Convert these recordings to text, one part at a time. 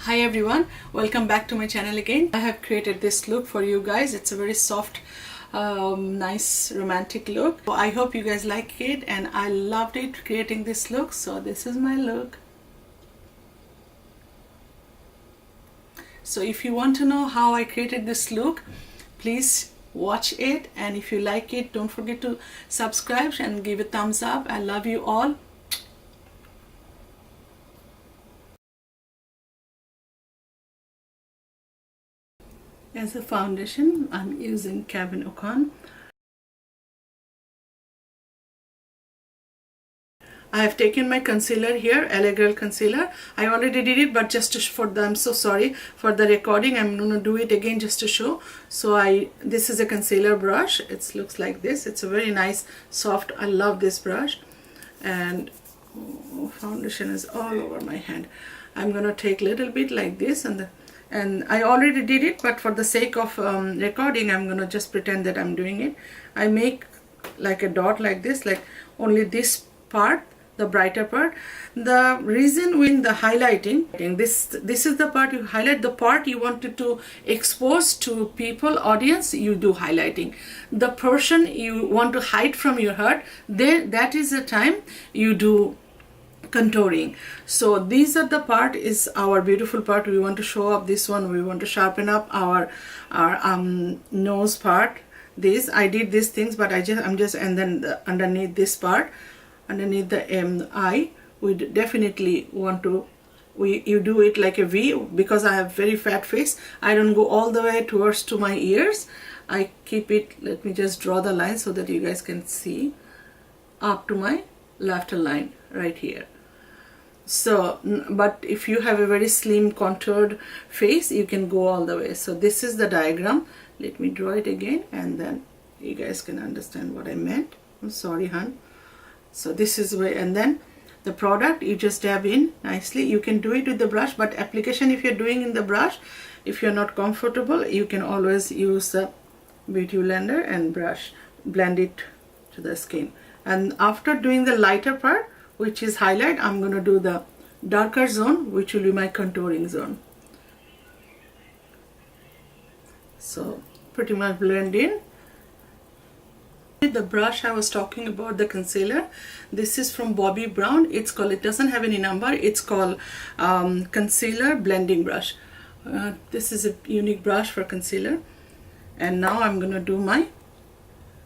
Hi everyone, welcome back to my channel again. I have created this look for you guys. It's a very soft, nice romantic look. So I hope you guys like it, and I loved it creating this look. So this is my look. So if you want to know how I created this look, please watch it, and if you like it, don't forget to subscribe and give a thumbs up. I love you all. As a foundation, I'm using Cabin Ocon. I have taken my concealer here, LA Girl concealer. I already did it, but just for the, I'm so sorry for the recording. I'm gonna do it again just to show. So this is a concealer brush. It looks like this. It's a very nice, soft. I love this brush, and foundation is all over my hand. I'm gonna take a little bit like this, and I already did it, but for the sake of recording, I'm gonna just pretend that I'm doing it. I make like a dot like this, like only this part, the brighter part. The reason when the highlighting, this is the part you highlight, the part you wanted to expose to people, audience, you do highlighting. The portion you want to hide from your heart, then that is the time you do contouring. So these are the part, is our beautiful part. We want to show up this one. We want to sharpen up our nose part. This I did these things, but I'm just and then underneath this part, underneath the eye, we definitely want to you do it like a V. Because I have very fat face, I don't go all the way towards to my ears. I keep it, let me just draw the line so that you guys can see, up to my laughter line right here. So but if you have a very slim contoured face, you can go all the way. So this is the diagram. Let me draw it again, and then you guys can understand what I meant. I'm sorry, hun. So this is where, and then the product you just dab in nicely. You can do it with the brush, but application, if you're doing in the brush, if you're not comfortable, you can always use the beauty blender and brush, blend it to the skin. And after doing the lighter part, which is highlight, I'm going to do the darker zone, which will be my contouring zone. So pretty much blend in. The brush I was talking about, the concealer, this is from Bobbi Brown. It's called, it doesn't have any number, it's called concealer blending brush. This is a unique brush for concealer. And now I'm going to do my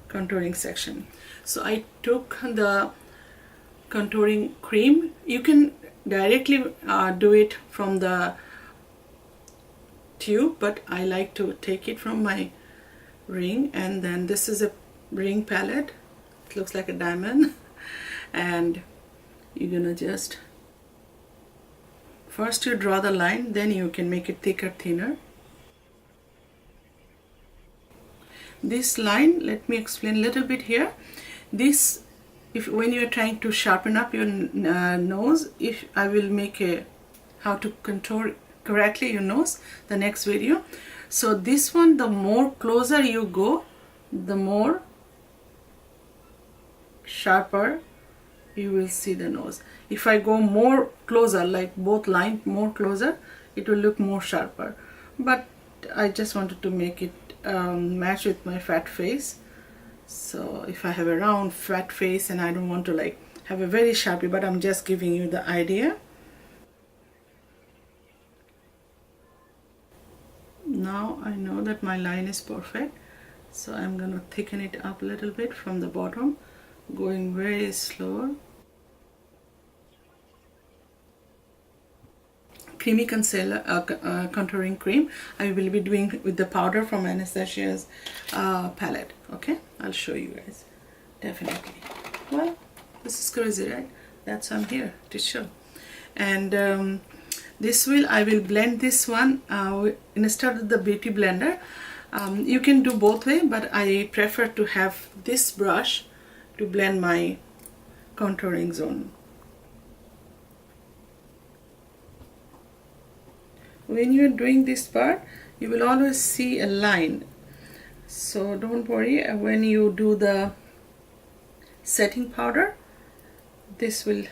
contouring section. So I took the contouring cream. You can directly do it from the tube, but I like to take it from my ring. And then this is a ring palette. It looks like a diamond. And you're gonna just, first you draw the line, then you can make it thicker, thinner. This line, let me explain a little bit here. This, when you're trying to sharpen up your nose, if I will make a how to contour correctly your nose, the next video. So this one, the more closer you go, the more sharper you will see the nose. If I go more closer, like both line more closer, it will look more sharper. But I just wanted to make it match with my fat face. So if I have a round fat face and I don't want to like have a very sharpie, but I'm just giving you the idea. Now I know that my line is perfect, so I'm gonna thicken it up a little bit from the bottom, going very slow. Creamy concealer, contouring cream I will be doing with the powder from Anastasia's palette. Okay, I'll show you guys definitely. Well, this is crazy, right? That's why I'm here to show. And I will blend this one instead of the beauty blender. You can do both way, but I prefer to have this brush to blend my contouring zone. When you're doing this part, you will always see a line. So don't worry, when you do the setting powder, this will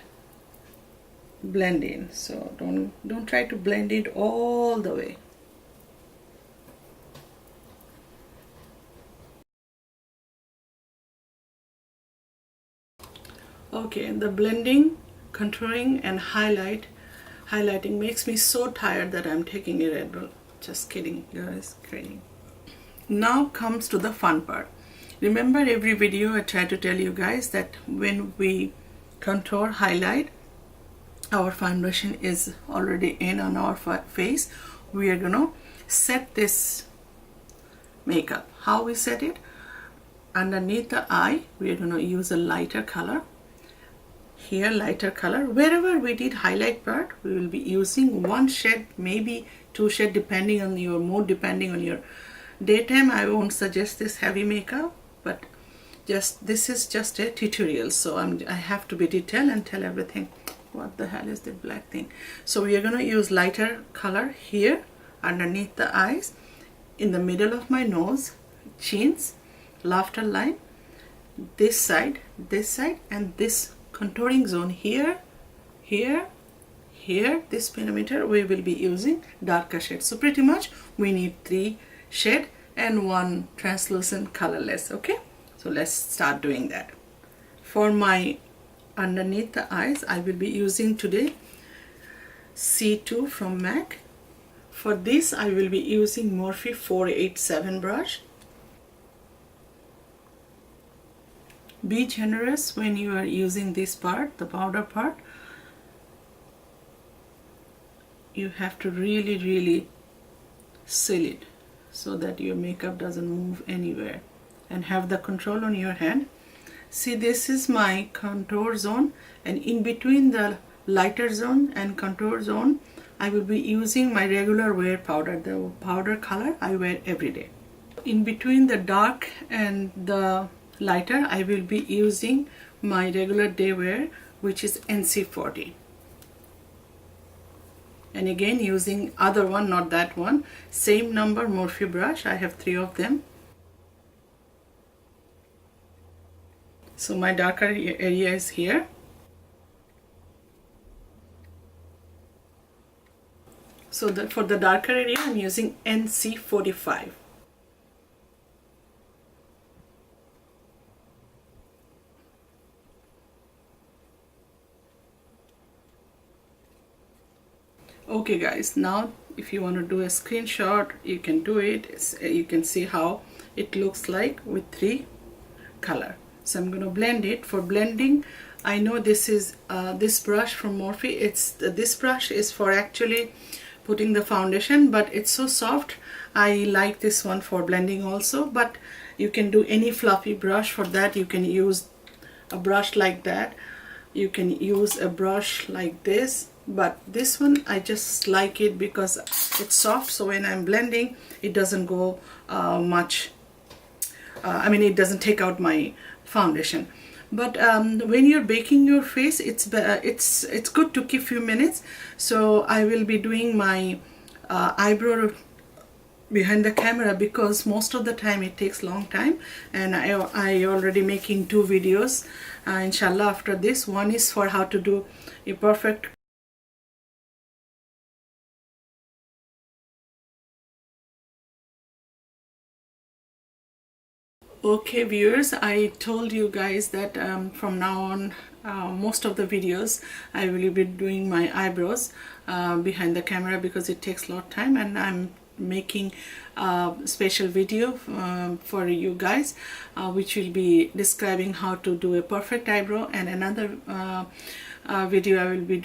blend in. So don't try to blend it all the way. Okay, the blending, contouring and highlighting makes me so tired that I'm taking a Red Bull. Just kidding, guys, kidding. Now comes to the fun part. Remember, every video I try to tell you guys that when we contour, highlight, our foundation is already in on our face. We are gonna set this makeup. How we set it? Underneath the eye, we are gonna use a lighter color. Here, lighter color. Wherever we did highlight part, we will be using one shade, maybe two shades, depending on your mood, depending on your daytime. I won't suggest this heavy makeup, but this is just a tutorial, so I have to be detailed and tell everything. What the hell is that black thing? So we are going to use lighter color here underneath the eyes, in the middle of my nose, chins, laughter line, this side, and this contouring zone here, this perimeter. We will be using darker shade. So pretty much we need 3 shade and 1 translucent colorless. Okay, so let's start doing that. For my underneath the eyes, I will be using today C2 from MAC. For this, I will be using Morphe 487 brush. Be generous when you are using this part, the powder part. You have to really seal it so that your makeup doesn't move anywhere, and have the control on your hand. See, this is my contour zone, and in between the lighter zone and contour zone, I will be using my regular wear powder, the powder color I wear every day. In between the dark and the lighter, I will be using my regular day wear, which is NC40. And again, using other one, not that one, same number Morphe brush. I have 3 of them. So my darker area is here. So for the darker area, I'm using NC45. Okay guys, now if you want to do a screenshot, you can do it. You can see how it looks like with 3 color. So I'm going to blend it. For blending, I know this is this brush from Morphe. This brush is for actually putting the foundation, but it's so soft. I like this one for blending also, but you can do any fluffy brush. For that, you can use a brush like that. You can use a brush like this, but this one I just like it because it's soft, so when I'm blending it doesn't go much, I mean, it doesn't take out my foundation. But when you're baking your face, it's good to keep few minutes. So I will be doing my eyebrow behind the camera because most of the time it takes long time, and I already making 2 videos inshallah after this. One is for how to do a perfect Okay viewers, I told you guys that from now on most of the videos I will be doing my eyebrows behind the camera because it takes a lot of time, and I'm making a special video for you guys which will be describing how to do a perfect eyebrow, and another video I will be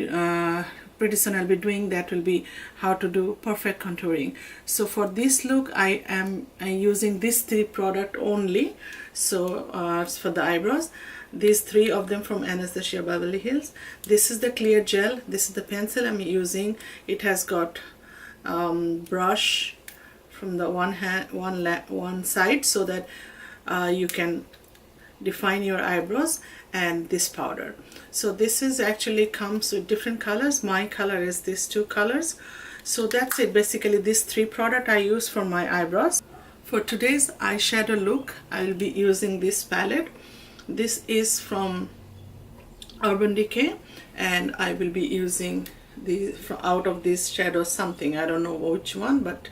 pretty soon I'll be doing that will be how to do perfect contouring. So for this look I am using these 3 product only. So for the eyebrows, these 3 of them from Anastasia Beverly Hills. This is the clear gel, this is the pencil I'm using. It has got brush from the one side so that you can define your eyebrows, and this powder. So this is actually comes with different colors. My color is these 2 colors. So that's it. Basically these 3 product I use for my eyebrows. For today's eyeshadow look, I will be using this palette. This is from Urban Decay, and I will be using the out of this shadow something, I don't know which one, but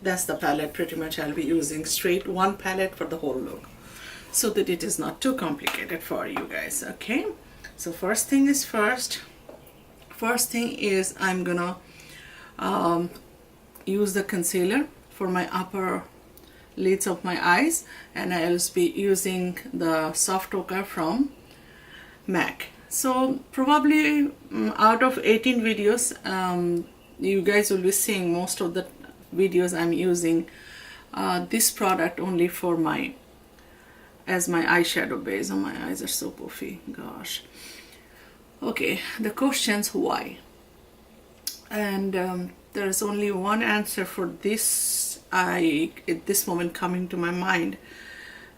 that's the palette pretty much I'll be using. Straight one palette for the whole look, so that it is not too complicated for you guys. Okay, so first thing is I'm gonna use the concealer for my upper lids of my eyes, and I'll be using the soft ochre from MAC. So probably out of 18 videos, you guys will be seeing most of the videos I'm using this product only for my as my eyeshadow base. Oh, my eyes are so puffy, gosh. Okay, the questions why, and there's only one answer for this. At this moment coming to my mind,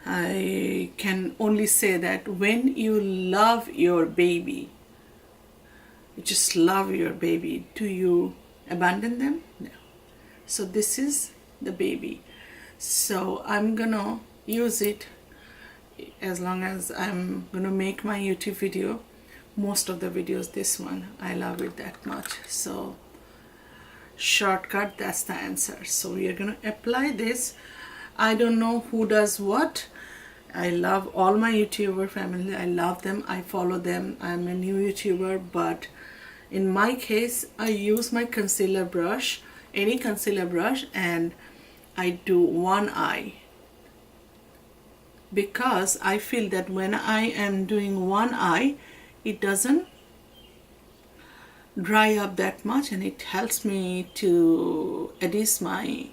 I can only say that when you love your baby, you just love your baby, do you abandon them? No. So this is the baby, so I'm gonna use it as long as I'm gonna make my YouTube video. Most of the videos, this one, I love it that much. So shortcut, that's the answer. So we are gonna apply this. I don't know who does what. I love all my YouTuber family. I love them. I follow them. I'm a new YouTuber, but in my case, I use my concealer brush, any concealer brush, and I do one eye, because I feel that when I am doing one eye, it doesn't dry up that much, and it helps me to adhese my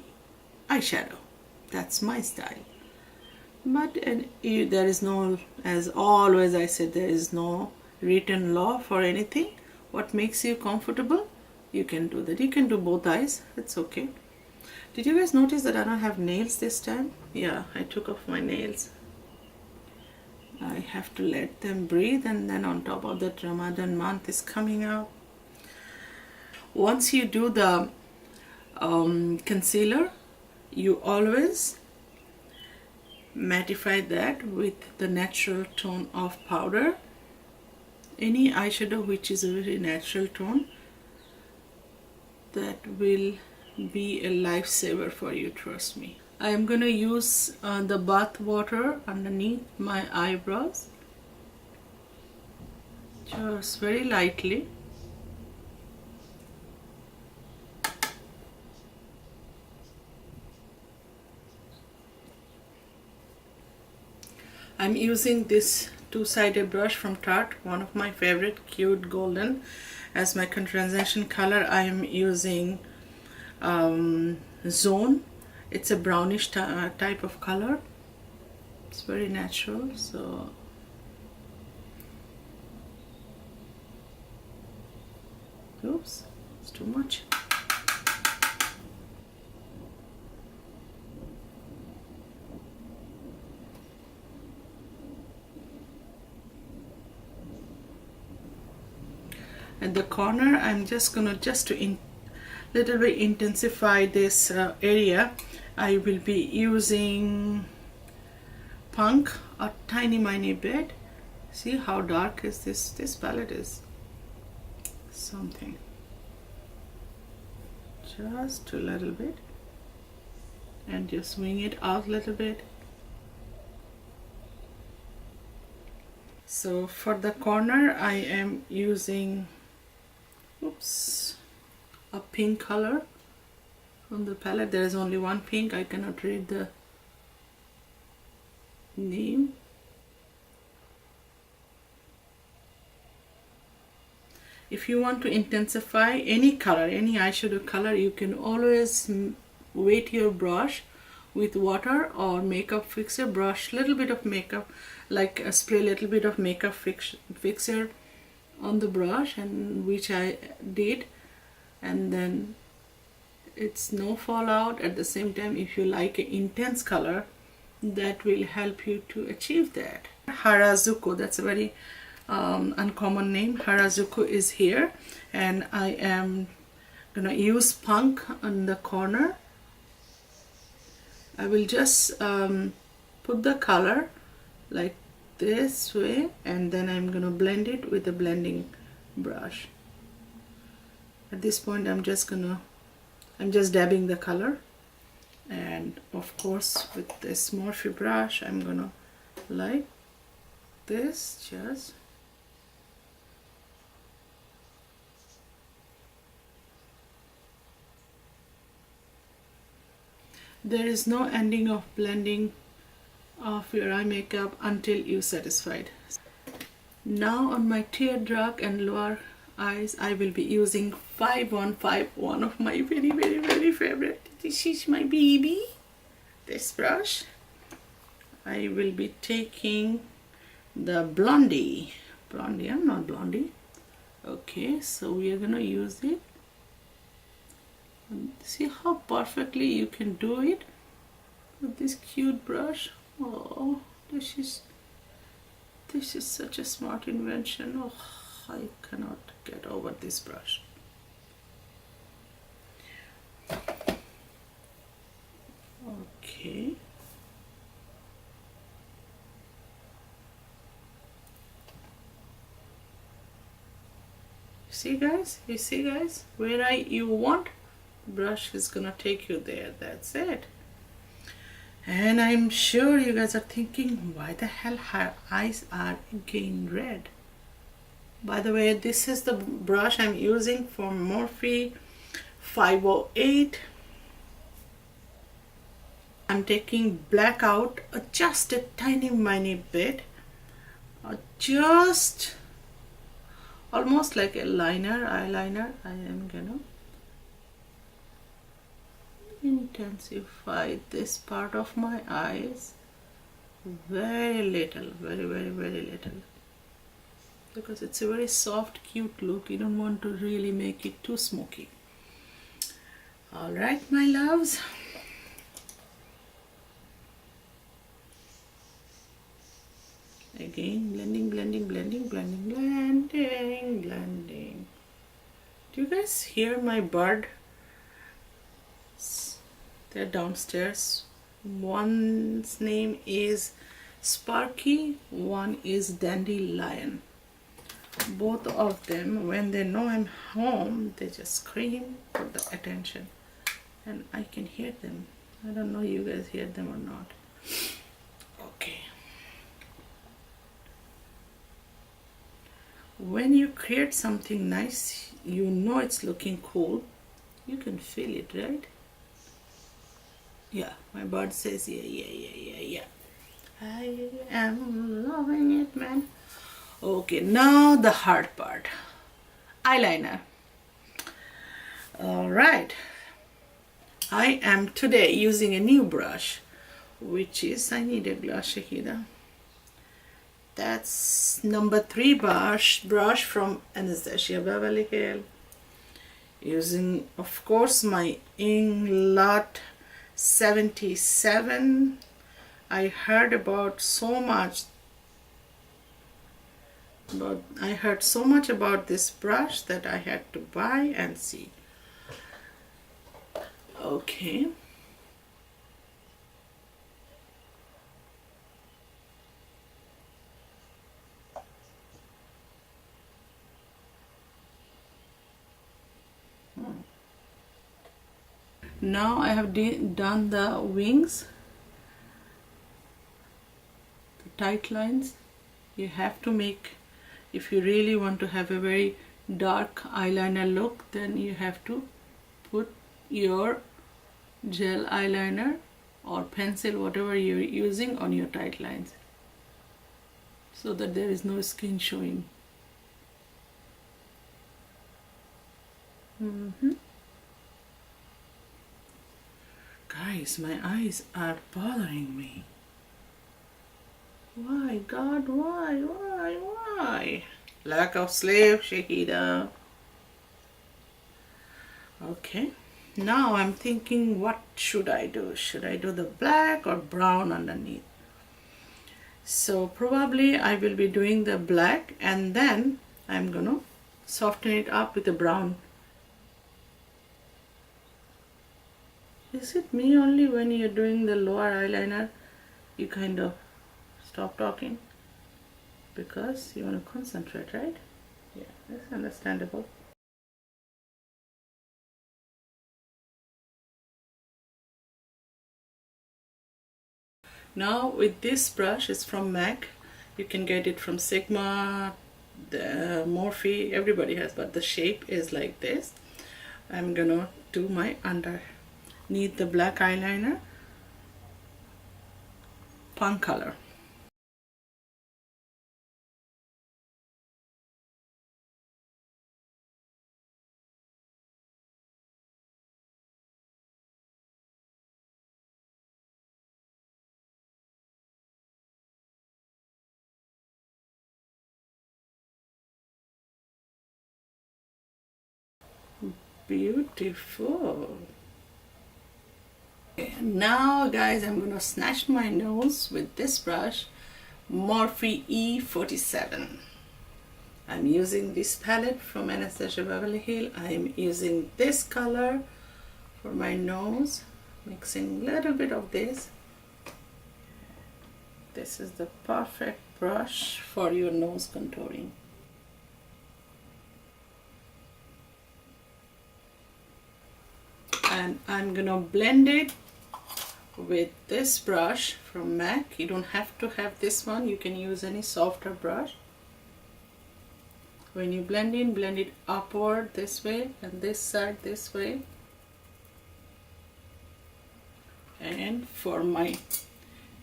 eyeshadow. That's my style. But there is no, as always I said, there is no written law for anything. What makes you comfortable, you can do that. You can do both eyes, it's okay. Did you guys notice that I don't have nails this time? Yeah, I took off my nails. I have to let them breathe, and then on top of that, Ramadan month is coming out. Once you do the concealer, you always mattify that with the natural tone of powder. Any eyeshadow which is a very natural tone, that will be a lifesaver for you, trust me. I am going to use the bath water underneath my eyebrows, just very lightly. I'm using this two-sided brush from Tarte, one of my favorite, cute golden, as my transition color. I am using Zone. It's a brownish type of color. It's very natural, so oops, it's too much. At the corner, I'm just gonna little bit intensify this area. I will be using Punk a tiny bit. See how dark is this? This palette is something. Just a little bit, and just swing it out a little bit. So for the corner, I am using a pink color from the palette. There is only one pink. I cannot read the name. If you want to intensify any color, any eyeshadow color, you can always wet your brush with water or makeup fixer brush, little bit of makeup, like spray a little bit of makeup fixer on the brush, and which I did, and then it's no fallout. At the same time, if you like an intense color, that will help you to achieve that. Harajuku, that's a very uncommon name. Harajuku is here, and I am gonna use Punk on the corner. I will just put the color like this way, and then I'm gonna blend it with a blending brush. At this point I'm just dabbing the color, and of course with this Morphe brush I'm gonna like this, just there is no ending of blending of your eye makeup until you're satisfied. Now on my teardrop and lower eyes I will be using 5151 of my very favorite. This is my baby, this brush. I will be taking the Blondie. I'm not Blondie. Okay, so we are gonna use it. See how perfectly you can do it with this cute brush. Oh, this is such a smart invention. Oh, I cannot get over this brush. Okay. You see guys, where you want, brush is gonna take you there. That's it. And I'm sure you guys are thinking, why the hell her eyes are again red? By the way, this is the brush I'm using from Morphe 508. I'm taking black out just a tiny bit, just almost like a eyeliner. I am gonna intensify this part of my eyes very little, very little, because it's a very soft, cute look. You don't want to really make it too smoky. All right, my loves. Again, blending. Do you guys hear my bird? They're downstairs. One's name is Sparky, one is Dandelion. Both of them, when they know I'm home, they just scream for the attention, and I can hear them. I don't know you guys hear them or not. Okay. When you create something nice, you know it's looking cool. You can feel it, right? Yeah, my bird says yeah. I am loving it, man. Okay, now the hard part. Eyeliner. Alright. I am today using a new brush, which is, I need a Glamby Shahida. That's number 3 brush from Anastasia Beverly Hills. Using, of course, my Inglot 77. I heard so much about this brush that I had to buy and see. Okay. Now I have done the wings, the tight lines. You have to make, if you really want to have a very dark eyeliner look, then you have to put your gel eyeliner or pencil, whatever you're using, on your tight lines, so that there is no skin showing. Guys, my eyes are bothering me. Why, God, why? Lack of sleep, Shahida. Okay, now I'm thinking, what should I do? Should I do the black or brown underneath? So probably I will be doing the black, and then I'm gonna soften it up with the brown. Is it me only when you're doing the lower eyeliner, you kind of stop talking? because you want to concentrate, right? Yeah, that's understandable. Now with this brush, is from MAC. You can get it from Sigma, the Morphe, everybody has, but the shape is like this. I'm gonna do my underneath the black eyeliner, punk color. Beautiful. Okay, now guys, I'm gonna snatch my nose with this brush, Morphe E47. I'm using this palette from Anastasia Beverly Hills. I'm using this color for my nose, mixing a little bit of this. This is the perfect brush for your nose contouring. And I'm gonna blend it with this brush from MAC. You don't have to have this one, you can use any softer brush. When you blend it upward this way and this side this way. And for my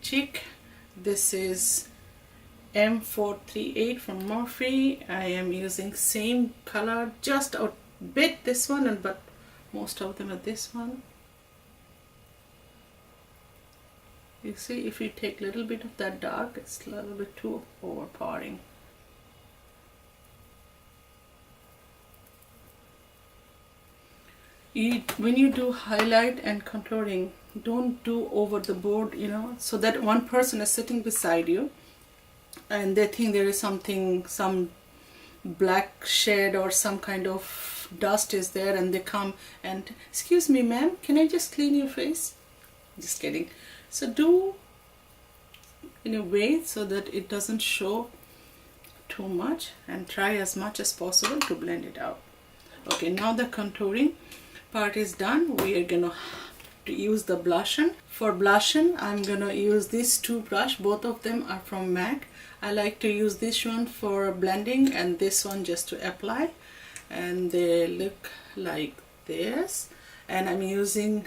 cheek, this is M438 from Morphe. I am using same color, just a bit this one, but most of them are this one. You see, if you take a little bit of that dark, it's a little bit too overpowering. When you do highlight and contouring, don't do over the board, you know, so that one person is sitting beside you and they think there is something, some black shade or some kind of dust is there, and they come and, excuse me ma'am, can I just clean your face? Just kidding. So do in a way so that it doesn't show too much, and try as much as possible to blend it out. Okay, now the contouring part is done. We are gonna use the blusher. For blusher, I'm gonna use these two brush. Both of them are from MAC. I like to use this one for blending and this one just to apply, and they look like this. And I'm using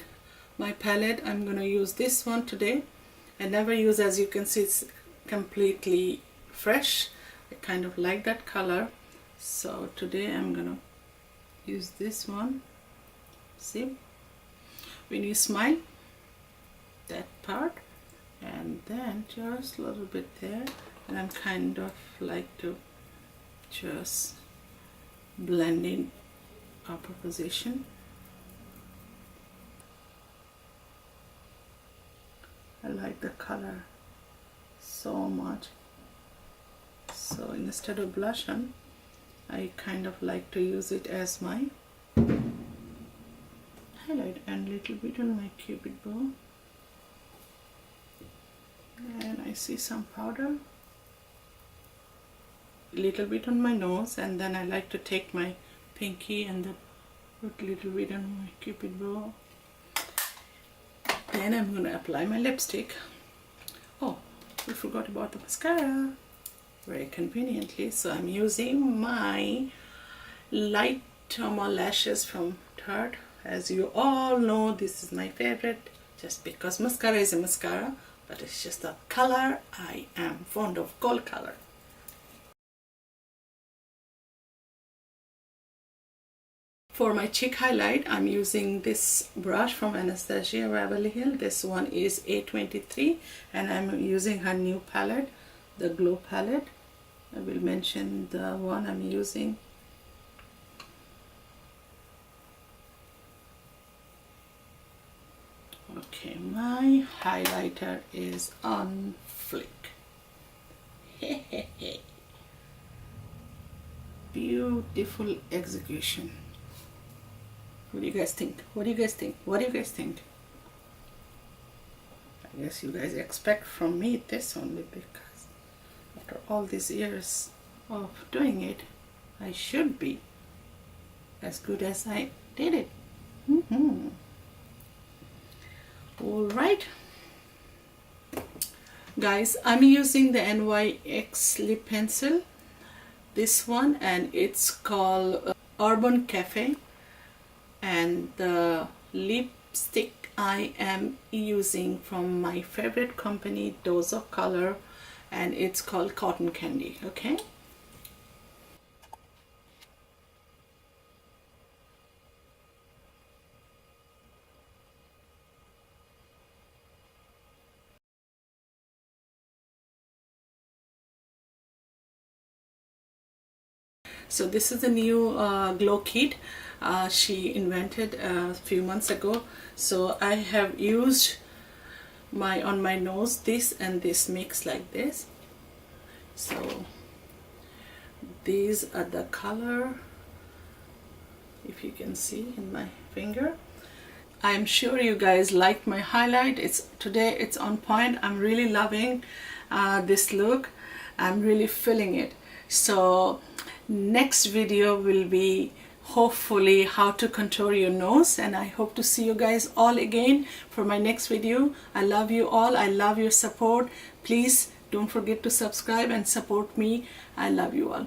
my palette. I'm gonna use this one today. I never use, as you can see, it's completely fresh. I kind of like that color, so today I'm gonna use this one. See, when you smile, that part, and then just a little bit there, and I'm kind of like to just blend in upper position. I like the color so much, so instead of blush on, I kind of like to use it as my highlight, and little bit on my cupid bow, and I see some powder, little bit on my nose, and then I like to take my pinky and then put little bit on my cupid bow. Then I'm gonna apply my lipstick. Oh, we forgot about the mascara, very conveniently. So I'm using my light Toma lashes from Tarte. As you all know, this is my favorite, just because mascara is a mascara, but it's just the color. I am fond of gold color. For my cheek highlight, I'm using this brush from Anastasia Beverly Hills. This one is A23, and I'm using her new palette, the Glow palette. I will mention the one I'm using. Okay, my highlighter is on flick. Beautiful execution. What do you guys think? What do you guys think? What do you guys think? I guess you guys expect from me this only, because after all these years of doing it, I should be as good as I did it. All right, guys, I'm using the NYX lip pencil, this one, and it's called Urban Cafe, and the lipstick I am using from my favorite company, Dose of Color, and it's called Cotton Candy. Okay, so this is a new glow kit she invented a few months ago. So I have used on my nose this and this mix like this. So these are the color, if you can see in my finger. I'm sure you guys liked my highlight. Today it's on point. I'm really loving this look. I'm really feeling it. So next video will be hopefully how to contour your nose, and I hope to see you guys all again for my next video. I love you all. I love your support. Please don't forget to subscribe and support me. I love you all.